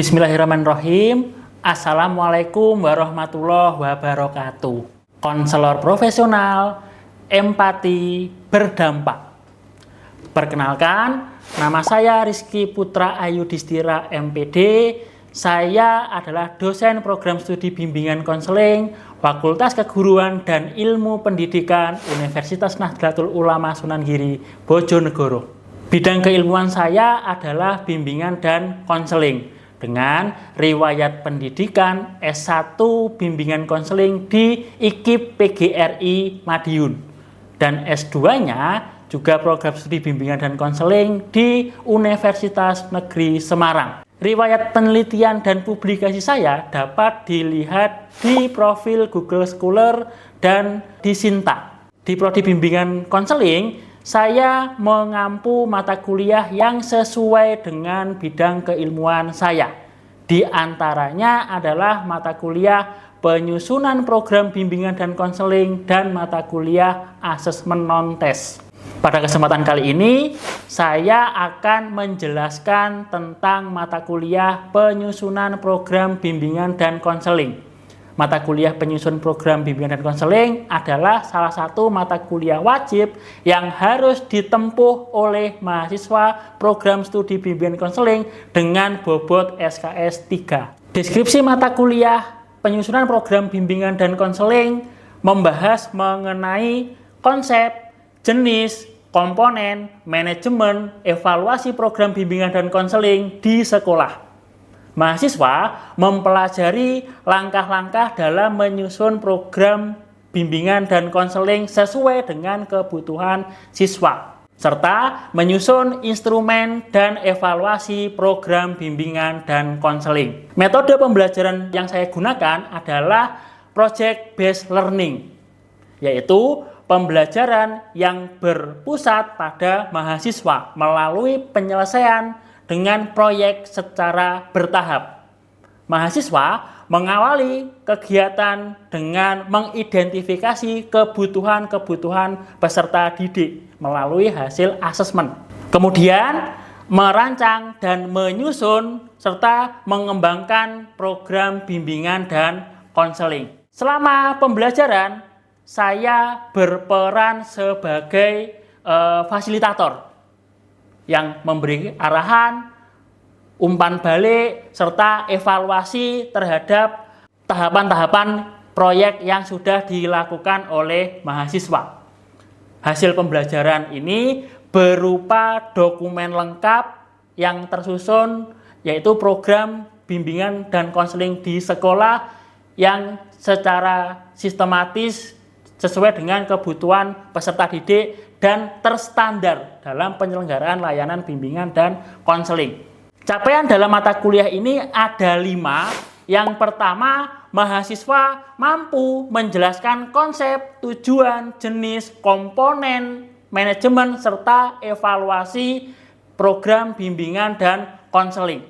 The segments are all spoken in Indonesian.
Bismillahirrahmanirrahim. Assalamualaikum warahmatullahi wabarakatuh. Konselor profesional, empati berdampak. Perkenalkan, nama saya Rizky Putra Ayudhistira MPD. Saya adalah dosen program studi bimbingan konseling Fakultas Keguruan dan Ilmu Pendidikan Universitas Nahdlatul Ulama Sunan Giri, Bojonegoro. Bidang keilmuan saya adalah bimbingan dan konseling dengan riwayat pendidikan S1 bimbingan konseling di IKIP PGRI Madiun dan S2-nya juga program studi bimbingan dan konseling di Universitas Negeri Semarang. Riwayat penelitian dan publikasi saya dapat dilihat di profil Google Scholar dan di Sinta. Di prodi bimbingan konseling, saya mengampu mata kuliah yang sesuai dengan bidang keilmuan saya. Di antaranya adalah mata kuliah penyusunan program bimbingan dan konseling dan mata kuliah asesmen non-tes. Pada kesempatan kali ini, saya akan menjelaskan tentang mata kuliah penyusunan program bimbingan dan konseling. Mata kuliah penyusun program bimbingan dan konseling adalah salah satu mata kuliah wajib yang harus ditempuh oleh mahasiswa program studi bimbingan konseling dengan bobot SKS 3. Deskripsi mata kuliah penyusunan program bimbingan dan konseling membahas mengenai konsep, jenis, komponen, manajemen, evaluasi program bimbingan dan konseling di sekolah. Mahasiswa mempelajari langkah-langkah dalam menyusun program bimbingan dan konseling sesuai dengan kebutuhan siswa, serta menyusun instrumen dan evaluasi program bimbingan dan konseling. Metode pembelajaran yang saya gunakan adalah project based learning, yaitu pembelajaran yang berpusat pada mahasiswa melalui penyelesaian dengan proyek secara bertahap. Mahasiswa mengawali kegiatan dengan mengidentifikasi kebutuhan-kebutuhan peserta didik melalui hasil asesmen. Kemudian merancang dan menyusun serta mengembangkan program bimbingan dan konseling. Selama pembelajaran, saya berperan sebagai fasilitator yang memberi arahan, umpan balik, serta evaluasi terhadap tahapan-tahapan proyek yang sudah dilakukan oleh mahasiswa. Hasil pembelajaran ini berupa dokumen lengkap yang tersusun, yaitu program bimbingan dan konseling di sekolah yang secara sistematis sesuai dengan kebutuhan peserta didik dan terstandar dalam penyelenggaraan layanan bimbingan dan konseling. Capaian dalam mata kuliah ini ada 5. Yang pertama, mahasiswa mampu menjelaskan konsep, tujuan, jenis, komponen, manajemen, serta evaluasi program bimbingan dan konseling.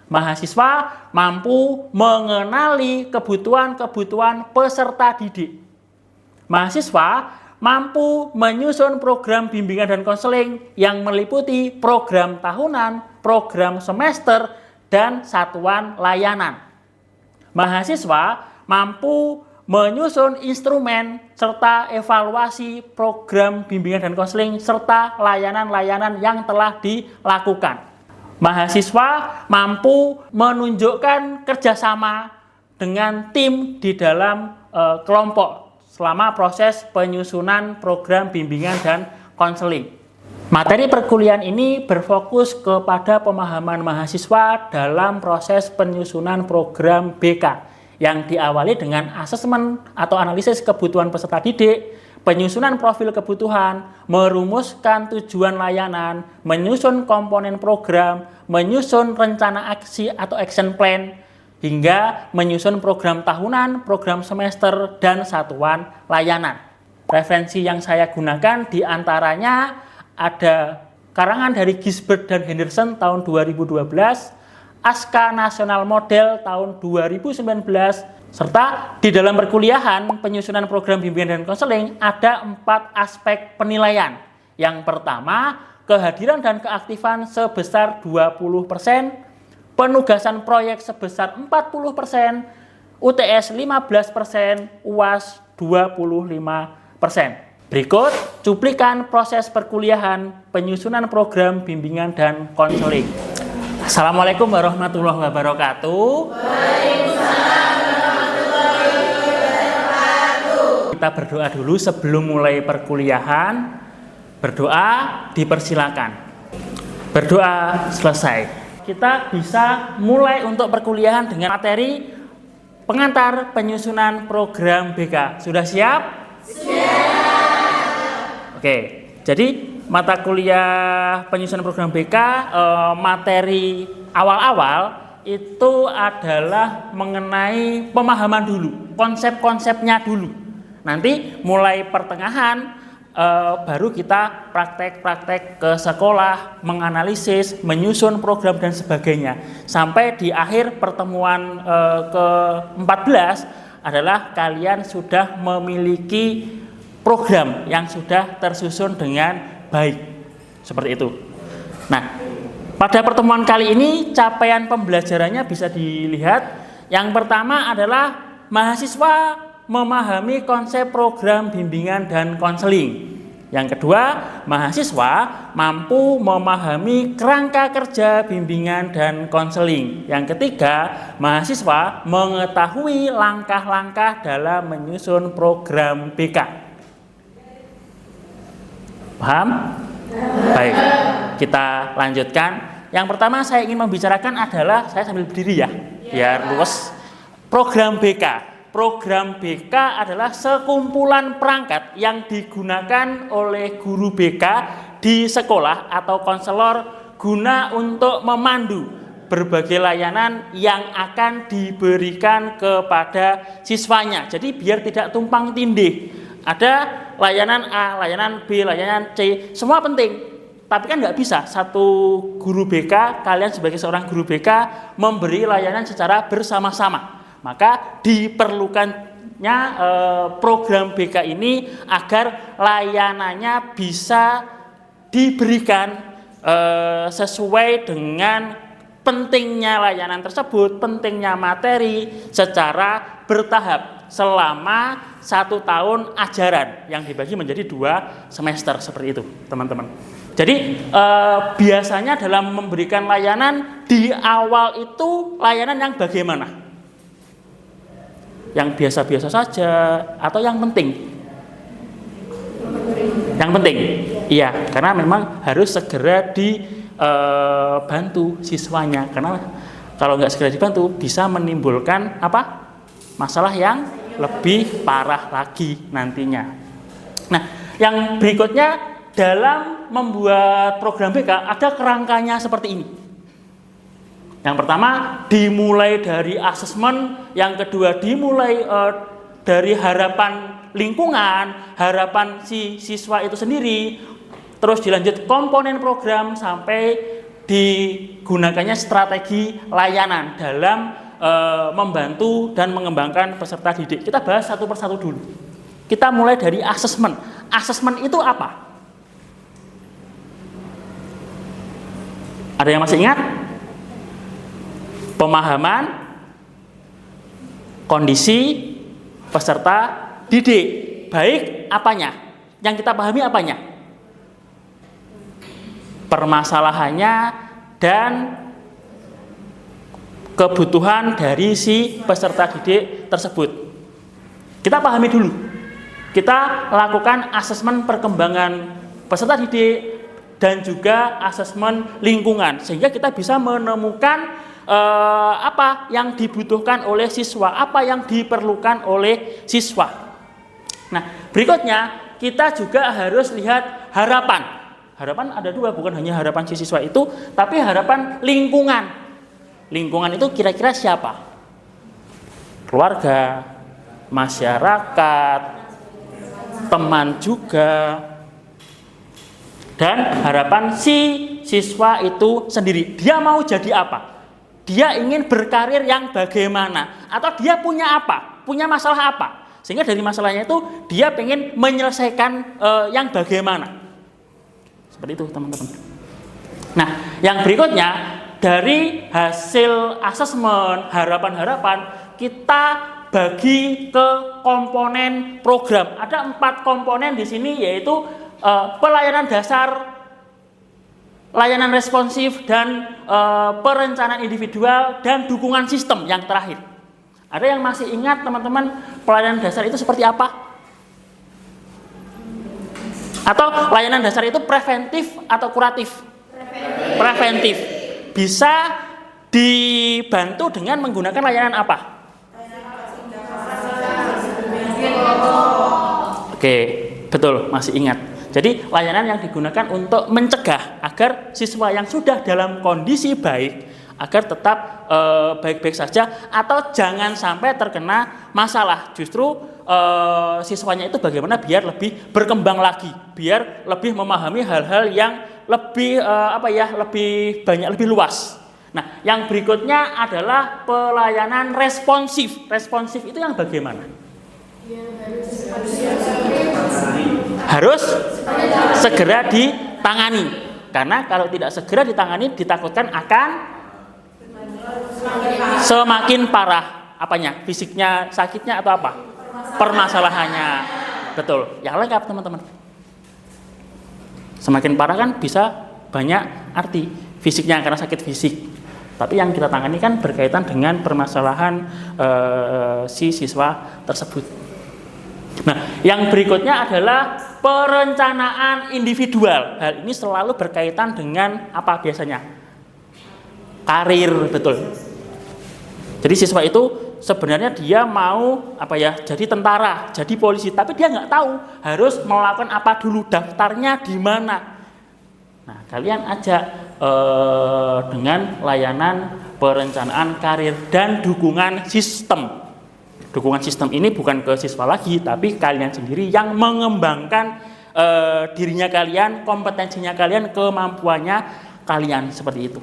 Mahasiswa mampu mengenali kebutuhan-kebutuhan peserta didik. Mahasiswa mampu menyusun program bimbingan dan konseling yang meliputi program tahunan, program semester, dan satuan layanan. Mahasiswa mampu menyusun instrumen serta evaluasi program bimbingan dan konseling serta layanan-layanan yang telah dilakukan. Mahasiswa mampu menunjukkan kerjasama dengan tim di dalam kelompok selama proses penyusunan program bimbingan dan konseling. Materi perkuliahan ini berfokus kepada pemahaman mahasiswa dalam proses penyusunan program BK yang diawali dengan asesmen atau analisis kebutuhan peserta didik, penyusunan profil kebutuhan, merumuskan tujuan layanan, menyusun komponen program, menyusun rencana aksi atau action plan, hingga menyusun program tahunan, program semester, dan satuan layanan. Referensi yang saya gunakan diantaranya ada karangan dari Gisbert dan Henderson tahun 2012, ASKA Nasional Model tahun 2019, serta di dalam perkuliahan penyusunan program bimbingan dan konseling ada 4 aspek penilaian. Yang pertama, kehadiran dan keaktifan sebesar 20%, penugasan proyek sebesar 40%, UTS 15%, UAS 25%. Berikut cuplikan proses perkuliahan, penyusunan program bimbingan dan konseling. Assalamualaikum warahmatullahi wabarakatuh. Waalaikumsalam warahmatullahi wabarakatuh. Kita berdoa dulu sebelum mulai perkuliahan. Berdoa dipersilakan. Berdoa selesai. Kita bisa mulai untuk perkuliahan dengan materi pengantar penyusunan program BK. Sudah siap? Siap. Oke, jadi mata kuliah penyusunan program BK materi awal-awal itu adalah mengenai pemahaman dulu, konsep-konsepnya dulu. Nanti mulai pertengahan baru kita praktek-praktek ke sekolah, menganalisis, menyusun program dan sebagainya. Sampai di akhir pertemuan ke-14 adalah kalian sudah memiliki program yang sudah tersusun dengan baik. Seperti itu. Nah, pada pertemuan kali ini capaian pembelajarannya bisa dilihat. Yang pertama adalah mahasiswa memahami konsep program bimbingan dan konseling. Yang kedua, mahasiswa mampu memahami kerangka kerja bimbingan dan konseling. Yang ketiga, mahasiswa mengetahui langkah-langkah dalam menyusun program BK. Paham? Baik, kita lanjutkan. Yang pertama saya ingin membicarakan adalah, saya sambil berdiri ya, biar luas. Program BK. Program BK adalah sekumpulan perangkat yang digunakan oleh guru BK di sekolah atau konselor guna untuk memandu berbagai layanan yang akan diberikan kepada siswanya. Jadi biar tidak tumpang tindih. Ada layanan A, layanan B, layanan C, semua penting. Tapi kan nggak bisa satu guru BK, kalian sebagai seorang guru BK memberi layanan secara bersama-sama. Maka diperlukannya program BK ini agar layanannya bisa diberikan sesuai dengan pentingnya layanan tersebut, pentingnya materi secara bertahap selama 1 tahun ajaran yang dibagi menjadi 2 semester seperti itu, teman-teman. Jadi biasanya dalam memberikan layanan di awal itu layanan yang bagaimana? Yang biasa-biasa saja atau yang penting? Yang penting. Iya, karena memang harus segera dibantu siswanya, karena kalau nggak segera dibantu bisa menimbulkan apa? Masalah yang lebih parah lagi nantinya. Nah, yang berikutnya dalam membuat program BK ada kerangkanya seperti ini. Yang pertama dimulai dari asesmen, yang kedua dimulai dari harapan lingkungan, harapan si siswa itu sendiri, terus dilanjut komponen program sampai digunakannya strategi layanan dalam membantu dan mengembangkan peserta didik. Kita bahas satu persatu dulu. Kita mulai dari asesmen. Asesmen itu apa? Ada yang masih ingat? Pemahaman kondisi peserta didik. Baik apanya? Yang kita pahami apanya? Permasalahannya dan kebutuhan dari si peserta didik tersebut. Kita pahami dulu. Kita lakukan asesmen perkembangan peserta didik dan juga asesmen lingkungan, sehingga kita bisa menemukan apa yang dibutuhkan oleh siswa, apa yang diperlukan oleh siswa. Nah, berikutnya kita juga harus lihat harapan. Harapan ada 2, bukan hanya harapan si siswa itu, tapi harapan lingkungan. Lingkungan itu kira-kira siapa? Keluarga, masyarakat, teman juga, dan harapan si siswa itu sendiri. Dia mau jadi apa? Dia ingin berkarir yang bagaimana? Atau dia punya apa? Punya masalah apa? Sehingga dari masalahnya itu dia ingin menyelesaikan yang bagaimana. Seperti itu, teman-teman. Nah, yang berikutnya dari hasil asesmen, harapan-harapan kita bagi ke komponen program. Ada 4 komponen di sini, yaitu pelayanan dasar, layanan responsif, dan perencanaan individual, dan dukungan sistem yang terakhir. Ada yang masih ingat teman-teman pelayanan dasar itu seperti apa? Atau layanan dasar itu preventif atau kuratif? Preventif. Bisa dibantu dengan menggunakan layanan apa? Oke, betul, masih ingat. Jadi layanan yang digunakan untuk mencegah agar siswa yang sudah dalam kondisi baik agar tetap baik-baik saja atau jangan sampai terkena masalah. Justru siswanya itu bagaimana biar lebih berkembang lagi, biar lebih memahami hal-hal yang lebih lebih banyak, lebih luas. Nah, yang berikutnya adalah pelayanan responsif. Responsif itu yang bagaimana? Harus segera ditangani. Karena kalau tidak segera ditangani, ditakutkan akan semakin parah. Apanya? Fisiknya, sakitnya, atau apa? Permasalahannya. Betul. Yang lengkap teman-teman. Semakin parah kan bisa banyak arti. Fisiknya karena sakit fisik. Tapi yang kita tangani kan berkaitan dengan permasalahan si siswa tersebut. Nah, yang berikutnya adalah perencanaan individual. Hal ini selalu berkaitan dengan apa biasanya? Karir, betul. Jadi siswa itu sebenarnya dia mau jadi tentara, jadi polisi, tapi dia nggak tahu harus melakukan apa dulu, daftarnya di mana. Nah, kalian ajak dengan layanan perencanaan karir dan dukungan sistem. Dukungan sistem ini bukan ke siswa lagi, tapi kalian sendiri yang mengembangkan dirinya kalian, kompetensinya kalian, kemampuannya kalian, seperti itu.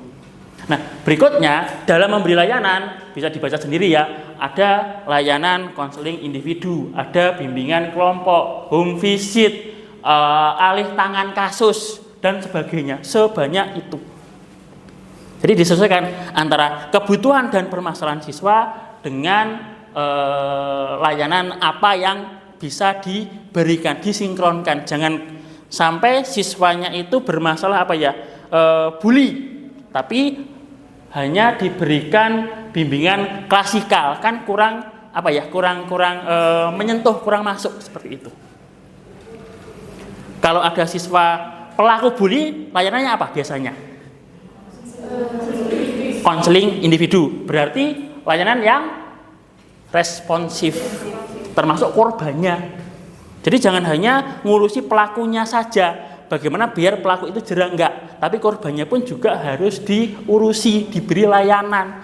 Nah, berikutnya dalam memberi layanan bisa dibaca sendiri ya. Ada layanan konseling individu, ada bimbingan kelompok, home visit, alih tangan kasus, dan sebagainya. Sebanyak itu. Jadi disesuaikan antara kebutuhan dan permasalahan siswa dengan layanan apa yang bisa diberikan, disinkronkan. Jangan sampai siswanya itu bermasalah bully, tapi hanya diberikan bimbingan klasikal, kan kurang menyentuh, kurang masuk, seperti itu. Kalau ada siswa pelaku bully, layanannya apa biasanya? Konseling individu, berarti layanan yang responsif, termasuk korbannya. Jadi jangan hanya ngurusi pelakunya saja, bagaimana biar pelaku itu jerah, enggak, tapi korbannya pun juga harus diurusi, diberi layanan,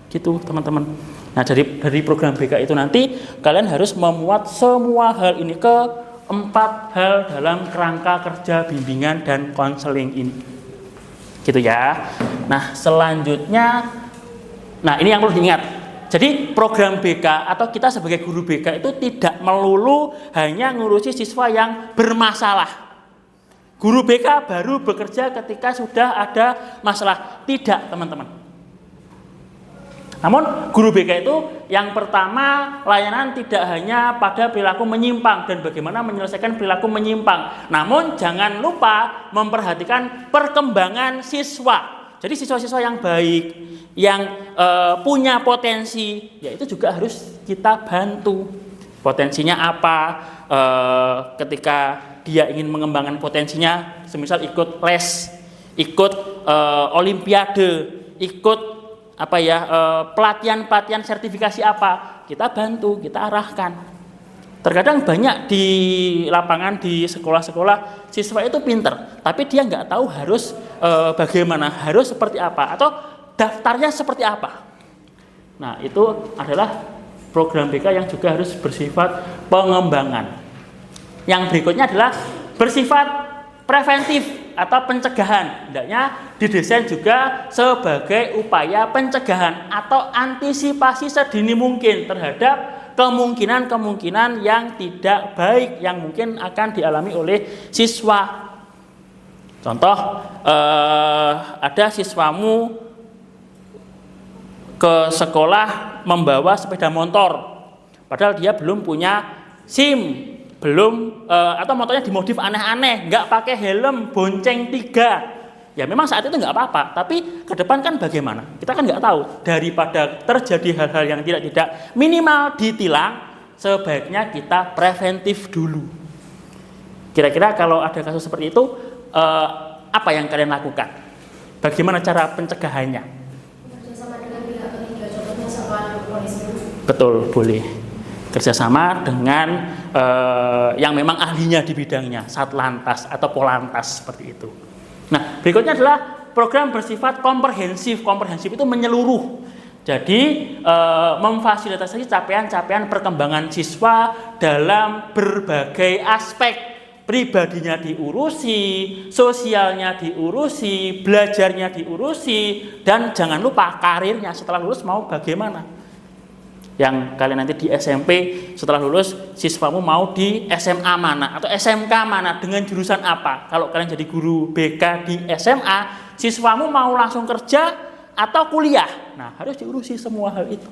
gitu teman-teman. Nah, dari program BK itu nanti kalian harus memuat semua hal ini ke 4 hal dalam kerangka kerja bimbingan dan konseling ini, gitu ya. Nah, selanjutnya, ini yang perlu diingat. Jadi program BK atau kita sebagai guru BK itu tidak melulu hanya ngurusi siswa yang bermasalah. Guru BK baru bekerja ketika sudah ada masalah. Tidak, teman-teman. Namun guru BK itu yang pertama, layanan tidak hanya pada perilaku menyimpang dan bagaimana menyelesaikan perilaku menyimpang. Namun jangan lupa memperhatikan perkembangan siswa. Jadi siswa-siswa yang baik, yang punya potensi, ya itu juga harus kita bantu. Potensinya apa? Ketika dia ingin mengembangkan potensinya, semisal ikut les, ikut olimpiade, ikut pelatihan sertifikasi apa, kita bantu, kita arahkan. Terkadang banyak di lapangan, di sekolah-sekolah, siswa itu pinter, tapi dia nggak tahu harus bagaimana, harus seperti apa, atau daftarnya seperti apa. Nah, itu adalah program BK yang juga harus bersifat pengembangan. Yang berikutnya adalah bersifat preventif atau pencegahan. Hendaknya didesain juga sebagai upaya pencegahan atau antisipasi sedini mungkin terhadap kemungkinan-kemungkinan yang tidak baik yang mungkin akan dialami oleh siswa. Contoh, ada siswamu ke sekolah membawa sepeda motor, padahal dia belum punya SIM, belum atau motornya dimodif aneh-aneh, nggak pakai helm, bonceng 3. Ya memang saat itu nggak apa-apa, tapi ke depan kan bagaimana? Kita kan nggak tahu. Daripada terjadi hal-hal yang tidak minimal ditilang, sebaiknya kita preventif dulu. Kira-kira kalau ada kasus seperti itu, apa yang kalian lakukan? Bagaimana cara pencegahannya? Kerjasama dengan pihak ketiga, contohnya sama polisi. Betul, boleh. Kerjasama dengan yang memang ahlinya di bidangnya, Satlantas atau Polantas seperti itu. Nah, berikutnya adalah program bersifat komprehensif. Komprehensif itu menyeluruh. Jadi memfasilitasi capaian-capaian perkembangan siswa dalam berbagai aspek. Pribadinya diurusi, sosialnya diurusi, belajarnya diurusi, dan jangan lupa karirnya setelah lulus mau bagaimana. Yang kalian nanti di SMP setelah lulus, siswamu mau di SMA mana atau SMK mana, dengan jurusan apa. Kalau kalian jadi guru BK di SMA, siswamu mau langsung kerja atau kuliah. Nah, harus diurusi semua hal itu.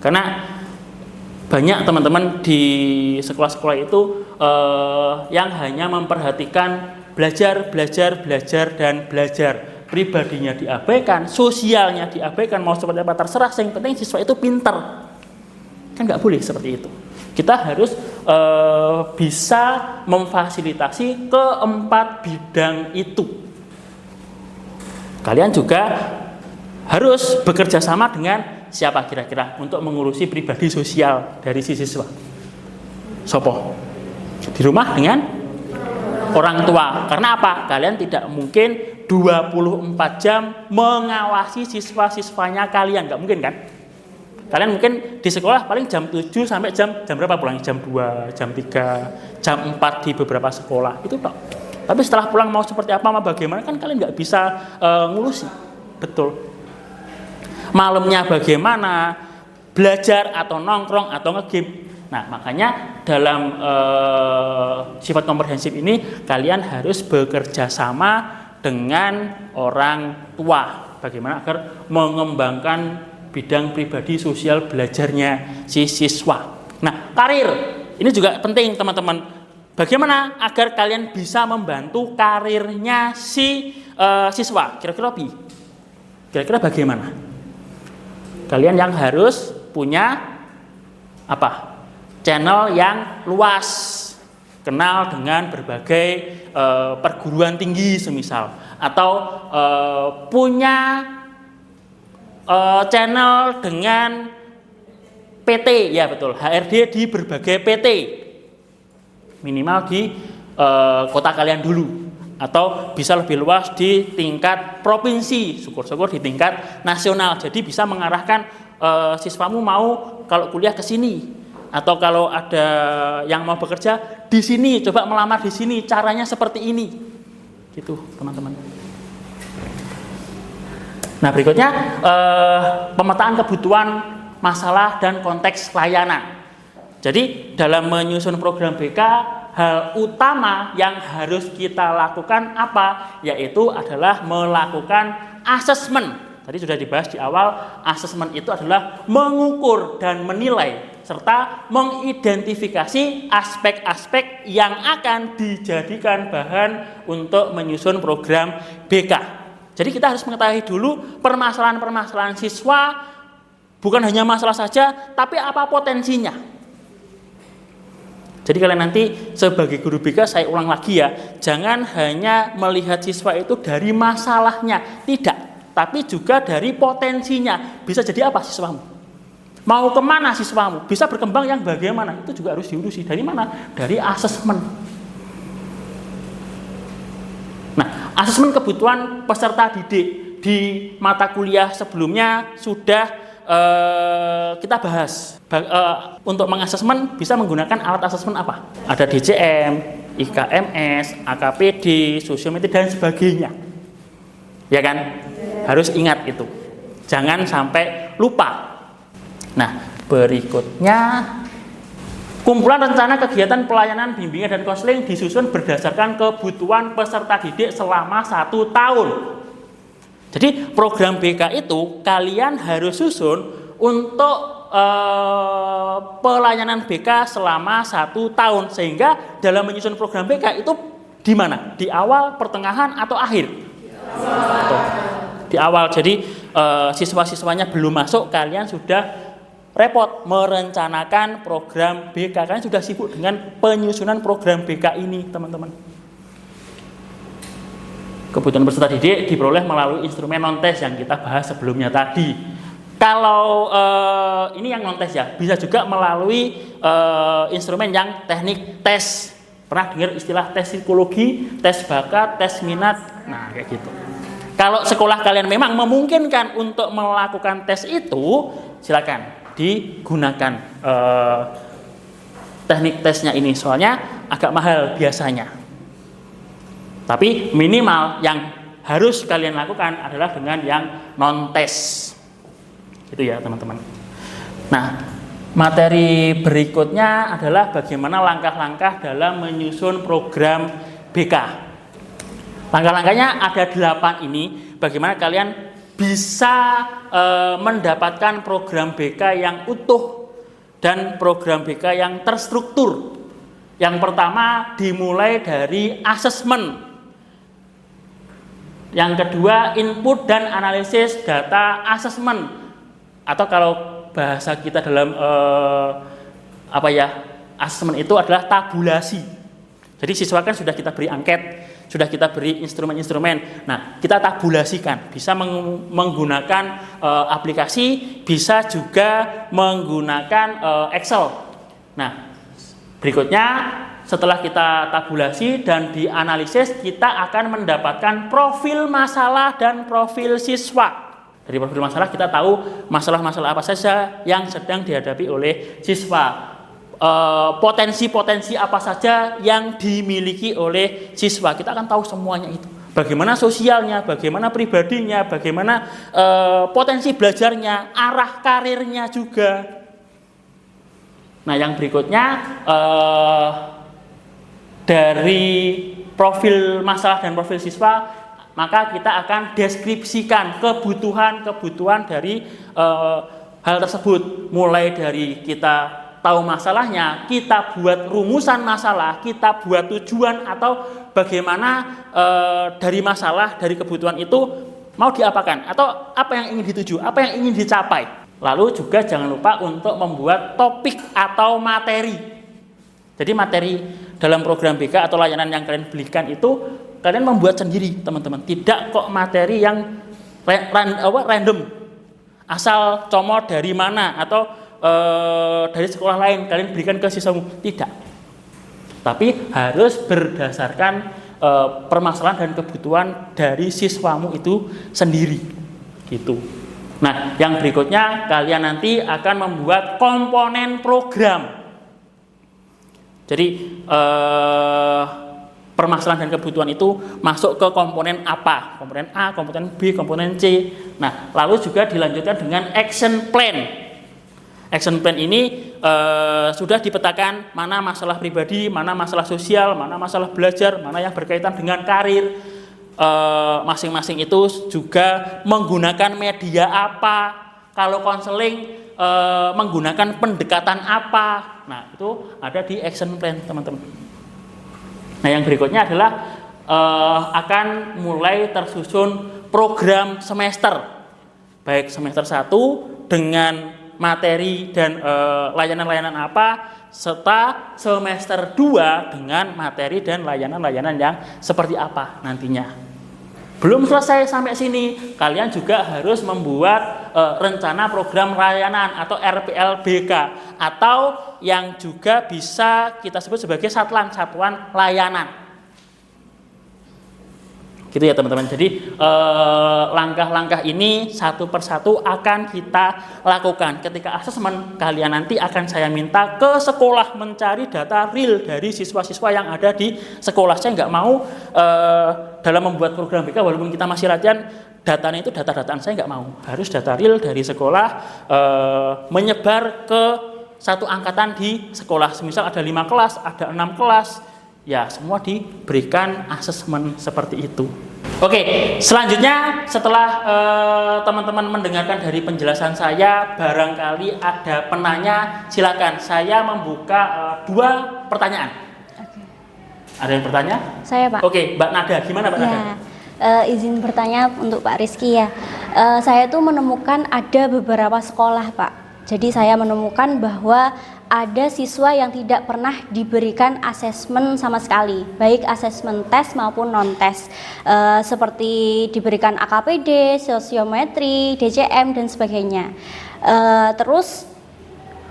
Karena banyak teman-teman di sekolah-sekolah itu yang hanya memperhatikan belajar, dan belajar. Pribadinya diabaikan, sosialnya diabaikan, mau seperti apa terserah, yang penting siswa itu pinter. Kan nggak boleh seperti itu. Kita harus bisa memfasilitasi keempat bidang itu. Kalian juga harus bekerja sama dengan siapa kira-kira untuk mengurusi pribadi sosial dari si siswa? Sopo? Di rumah dengan orang tua. Karena apa? Kalian tidak mungkin 24 jam mengawasi siswa-siswanya kalian. Nggak mungkin kan? Kalian mungkin di sekolah paling jam 7 sampai jam berapa pulang? Jam 2, jam 3, jam 4 di beberapa sekolah. Itu tok. Tapi setelah pulang mau seperti apa, mau bagaimana, kan kalian nggak bisa ngurusi. Betul. Malamnya bagaimana, belajar atau nongkrong atau nge-game. Nah, makanya dalam sifat komprehensif ini kalian harus bekerja sama dengan orang tua. Bagaimana agar mengembangkan bidang pribadi sosial belajarnya si siswa. Nah, karir ini juga penting teman-teman. Bagaimana agar kalian bisa membantu karirnya si siswa? Kira-kira bagaimana? Kalian yang harus punya apa? Channel yang luas, kenal dengan berbagai perguruan tinggi semisal, atau punya channel dengan PT, ya betul, HRD di berbagai PT, minimal di kota kalian dulu, atau bisa lebih luas di tingkat provinsi, syukur-syukur di tingkat nasional. Jadi bisa mengarahkan siswamu mau kalau kuliah ke sini, atau kalau ada yang mau bekerja di sini, coba melamar di sini, caranya seperti ini, gitu teman-teman. Nah, berikutnya pemetaan kebutuhan, masalah dan konteks layanan. Jadi dalam menyusun program BK, hal utama yang harus kita lakukan apa? Yaitu adalah melakukan asesmen. Tadi sudah dibahas di awal, asesmen itu adalah mengukur dan menilai serta mengidentifikasi aspek-aspek yang akan dijadikan bahan untuk menyusun program BK. Jadi kita harus mengetahui dulu permasalahan-permasalahan siswa, bukan hanya masalah saja, tapi apa potensinya. Jadi kalian nanti sebagai guru BK, saya ulang lagi ya, jangan hanya melihat siswa itu dari masalahnya, tidak, tapi juga dari potensinya. Bisa jadi apa siswamu? Mau kemana siswamu? Bisa berkembang yang bagaimana? Itu juga harus diurusi. Dari mana? Dari asesmen. Nah, asesmen kebutuhan peserta didik di mata kuliah sebelumnya sudah kita bahas. Untuk mengasesmen bisa menggunakan alat asesmen apa? Ada DCM, IKMS, AKPD, sosiometri dan sebagainya. Ya kan? Harus ingat itu. Jangan sampai lupa. Nah, berikutnya Kumpulan rencana kegiatan pelayanan bimbingan dan konseling disusun berdasarkan kebutuhan peserta didik selama 1 tahun. Jadi program BK itu kalian harus susun untuk pelayanan BK selama 1 tahun, sehingga dalam menyusun program BK itu di mana? Di awal, pertengahan, atau akhir? Di awal. Jadi siswa-siswanya belum masuk, kalian sudah repot merencanakan program BK. Kalian sudah sibuk dengan penyusunan program BK ini, teman-teman. Kebutuhan peserta didik diperoleh melalui instrumen non-tes yang kita bahas sebelumnya tadi. Kalau ini yang non-tes ya, bisa juga melalui instrumen yang teknik tes. Pernah dengar istilah tes psikologi, tes bakat, tes minat? Nah, kayak gitu. Kalau sekolah kalian memang memungkinkan untuk melakukan tes itu, silakan digunakan teknik tesnya ini. Soalnya agak mahal biasanya. Tapi minimal yang harus kalian lakukan adalah dengan yang non-tes. Itu ya teman-teman. Nah, materi berikutnya adalah bagaimana langkah-langkah dalam menyusun program BK. Langkah-langkahnya ada 8 ini. Bagaimana kalian bisa mendapatkan program BK yang utuh dan program BK yang terstruktur. Yang pertama dimulai dari asesmen. Yang kedua, input dan analisis data asesmen, atau kalau bahasa kita dalam asesmen itu adalah tabulasi. Jadi siswa kan sudah kita beri angket, sudah kita beri instrumen-instrumen. Nah, kita tabulasikan, bisa menggunakan aplikasi, bisa juga menggunakan Excel. Nah, berikutnya setelah kita tabulasi dan dianalisis, kita akan mendapatkan profil masalah dan profil siswa. Dari profil masalah kita tahu masalah-masalah apa saja yang sedang dihadapi oleh siswa. Potensi-potensi apa saja yang dimiliki oleh siswa. Kita akan tahu semuanya itu. Bagaimana sosialnya, bagaimana pribadinya, bagaimana potensi belajarnya, arah karirnya juga. Nah, yang berikutnya dari profil masalah dan profil siswa, maka kita akan deskripsikan kebutuhan dari hal tersebut. Mulai dari kita tahu masalahnya, kita buat rumusan masalah, kita buat tujuan, atau bagaimana dari masalah, dari kebutuhan itu mau diapakan, atau apa yang ingin dituju, apa yang ingin dicapai. Lalu juga jangan lupa untuk membuat topik atau materi. Jadi materi dalam program BK atau layanan yang kalian belikan itu kalian membuat sendiri, teman-teman. Tidak kok materi yang random, asal comot dari mana atau dari sekolah lain kalian berikan ke siswamu. Tidak. Tapi harus berdasarkan permasalahan dan kebutuhan dari siswamu itu sendiri. Gitu. Nah, yang berikutnya kalian nanti akan membuat komponen program. Jadi permasalahan dan kebutuhan itu masuk ke komponen apa? Komponen A, komponen B, komponen C. Nah, lalu juga dilanjutkan dengan action plan. Action plan ini sudah dipetakan mana masalah pribadi, mana masalah sosial, mana masalah belajar, mana yang berkaitan dengan karir. Masing-masing itu juga menggunakan media apa. Kalau konseling menggunakan pendekatan apa. Nah, itu ada di action plan, teman-teman. Nah, yang berikutnya adalah akan mulai tersusun program semester. Baik semester 1 dengan materi dan layanan-layanan apa, serta semester 2 dengan materi dan layanan-layanan yang seperti apa nantinya. Belum selesai sampai sini, kalian juga harus membuat rencana program layanan atau RPLBK, atau yang juga bisa kita sebut sebagai satuan layanan. Gitu ya teman-teman. Jadi langkah-langkah ini satu persatu akan kita lakukan. Ketika asesmen, kalian nanti akan saya minta ke sekolah mencari data real dari siswa-siswa yang ada di sekolah. Saya nggak mau dalam membuat program BK, walaupun kita masih latihan, datanya itu data-dataan, saya nggak mau. Harus data real dari sekolah, menyebar ke satu angkatan di sekolah. Semisal ada 5 kelas, ada 6 kelas, ya semua diberikan asesmen seperti itu. Oke, selanjutnya setelah teman-teman mendengarkan dari penjelasan saya, barangkali ada penanya, silakan. Saya membuka 2 pertanyaan. Oke. Ada yang bertanya? Saya, Pak. Oke, Mbak Nada, gimana Mbak Nada? Izin bertanya untuk Pak Rizky ya. Saya tuh menemukan ada beberapa sekolah, Pak. Jadi saya menemukan bahwa ada siswa yang tidak pernah diberikan asesmen sama sekali, baik asesmen tes maupun non-tes, seperti diberikan AKPD, sosiometri, DCM, dan sebagainya. Terus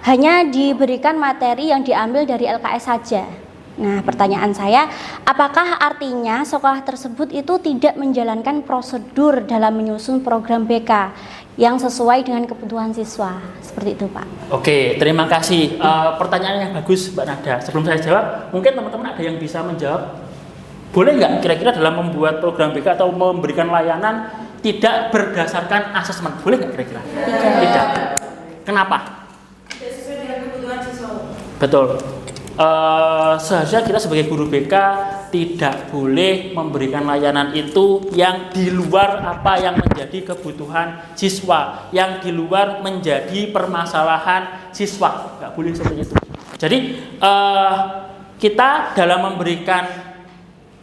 hanya diberikan materi yang diambil dari LKS saja. Nah, pertanyaan saya, apakah artinya sekolah tersebut itu tidak menjalankan prosedur dalam menyusun program BK yang sesuai dengan kebutuhan siswa? Seperti itu, Pak. Oke, terima kasih. Pertanyaan yang bagus, Mbak Nada. Sebelum saya jawab, mungkin teman-teman ada yang bisa menjawab. Boleh nggak kira-kira dalam membuat program BK atau memberikan layanan tidak berdasarkan asesmen? Boleh nggak kira-kira? Tidak. Kenapa? Tidak sesuai dengan kebutuhan siswa. Betul. Seharusnya kita sebagai guru BK tidak boleh memberikan layanan itu yang di luar apa yang menjadi kebutuhan siswa, yang di luar menjadi permasalahan siswa. Nggak boleh seperti itu. Jadi kita dalam memberikan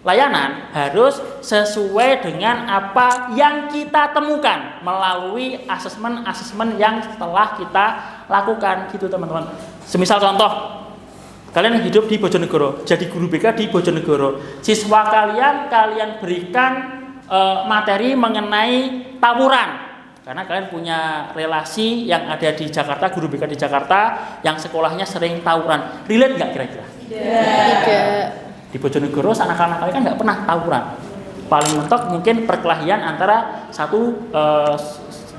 layanan harus sesuai dengan apa yang kita temukan melalui asesmen yang telah kita lakukan, gitu teman-teman. Semisal contoh, kalian hidup di Bojonegoro, jadi guru BK di Bojonegoro. Siswa kalian berikan materi mengenai tawuran. Karena kalian punya relasi yang ada di Jakarta, guru BK di Jakarta, yang sekolahnya sering tawuran. Relate nggak kira-kira? Tidak. Di Bojonegoro, anak-anak kalian kan nggak pernah tawuran. Paling mentok mungkin perkelahian antara satu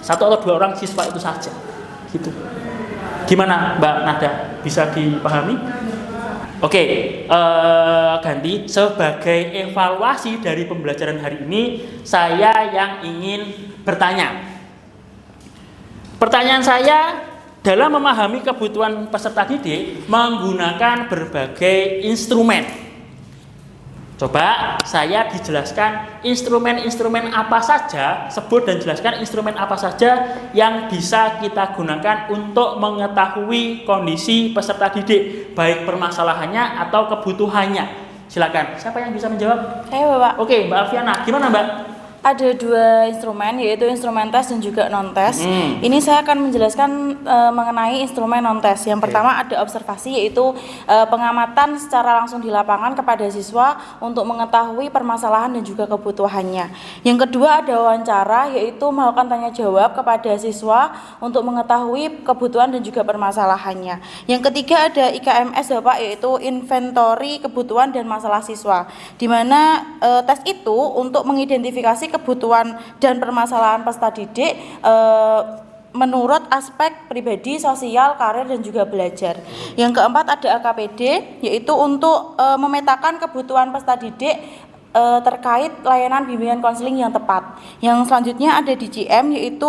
atau 2 orang siswa itu saja. Gitu. Gimana Mbak Nada? Bisa dipahami? Oke, ganti. Sebagai evaluasi dari pembelajaran hari ini, saya yang ingin bertanya. Pertanyaan saya, dalam memahami kebutuhan peserta didik menggunakan berbagai instrumen. Coba saya dijelaskan instrumen-instrumen apa saja, sebut dan jelaskan instrumen apa saja yang bisa kita gunakan untuk mengetahui kondisi peserta didik, baik permasalahannya atau kebutuhannya. Silakan, siapa yang bisa menjawab? Saya, Bapak. Oke, Mbak Alfiana, gimana Mbak? Ada 2 instrumen, yaitu instrumen tes dan juga non-tes. Ini saya akan menjelaskan mengenai instrumen non-tes. Yang pertama ada observasi, yaitu pengamatan secara langsung di lapangan kepada siswa untuk mengetahui permasalahan dan juga kebutuhannya. Yang kedua ada wawancara, yaitu melakukan tanya jawab kepada siswa untuk mengetahui kebutuhan dan juga permasalahannya. Yang ketiga ada IKMS, Bapak, yaitu inventory kebutuhan dan masalah siswa, di mana tes itu untuk mengidentifikasi kebutuhan dan permasalahan peserta didik menurut aspek pribadi, sosial, karir, dan juga belajar. Yang keempat ada AKPD, yaitu untuk memetakan kebutuhan peserta didik terkait layanan bimbingan konseling yang tepat. Yang selanjutnya ada DCM, yaitu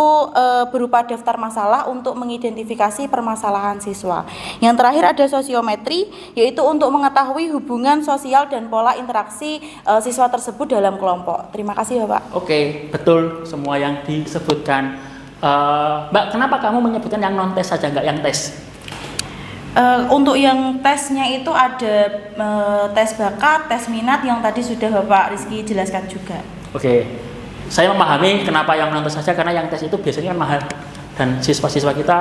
berupa daftar masalah untuk mengidentifikasi permasalahan siswa. Yang terakhir ada sosiometri, yaitu untuk mengetahui hubungan sosial dan pola interaksi siswa tersebut dalam kelompok. Terima kasih, Bapak. Oke, betul semua yang disebutkan. Mbak, kenapa kamu menyebutkan yang non-tes saja, nggak yang tes? Untuk yang tesnya itu ada tes bakat, tes minat yang tadi sudah Bapak Rizky jelaskan juga. Oke, saya memahami kenapa yang non-tes saja, karena yang tes itu biasanya kan mahal dan siswa-siswa kita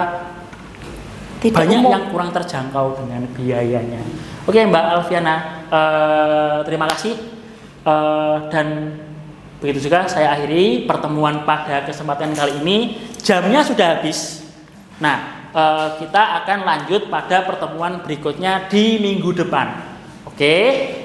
Tidak banyak umum. yang kurang terjangkau dengan biayanya. Oke, Mbak Alfiana, terima kasih. Dan begitu juga saya akhiri pertemuan pada kesempatan kali ini. Jamnya sudah habis. Nah, kita akan lanjut pada pertemuan berikutnya di minggu depan. Oke,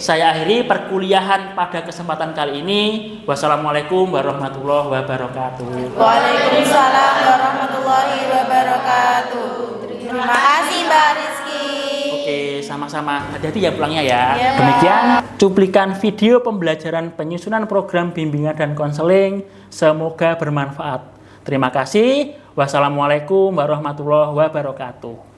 saya akhiri perkuliahan pada kesempatan kali ini. Wassalamualaikum warahmatullahi wabarakatuh. Waalaikumsalam warahmatullahi wabarakatuh. Terima kasih, Mbak Rizky. Oke, sama-sama. Hati-hati ya pulangnya ya. Iya, Pak. Demikian cuplikan video pembelajaran penyusunan program bimbingan dan konseling. Semoga bermanfaat. Terima kasih. Wassalamualaikum warahmatullahi wabarakatuh.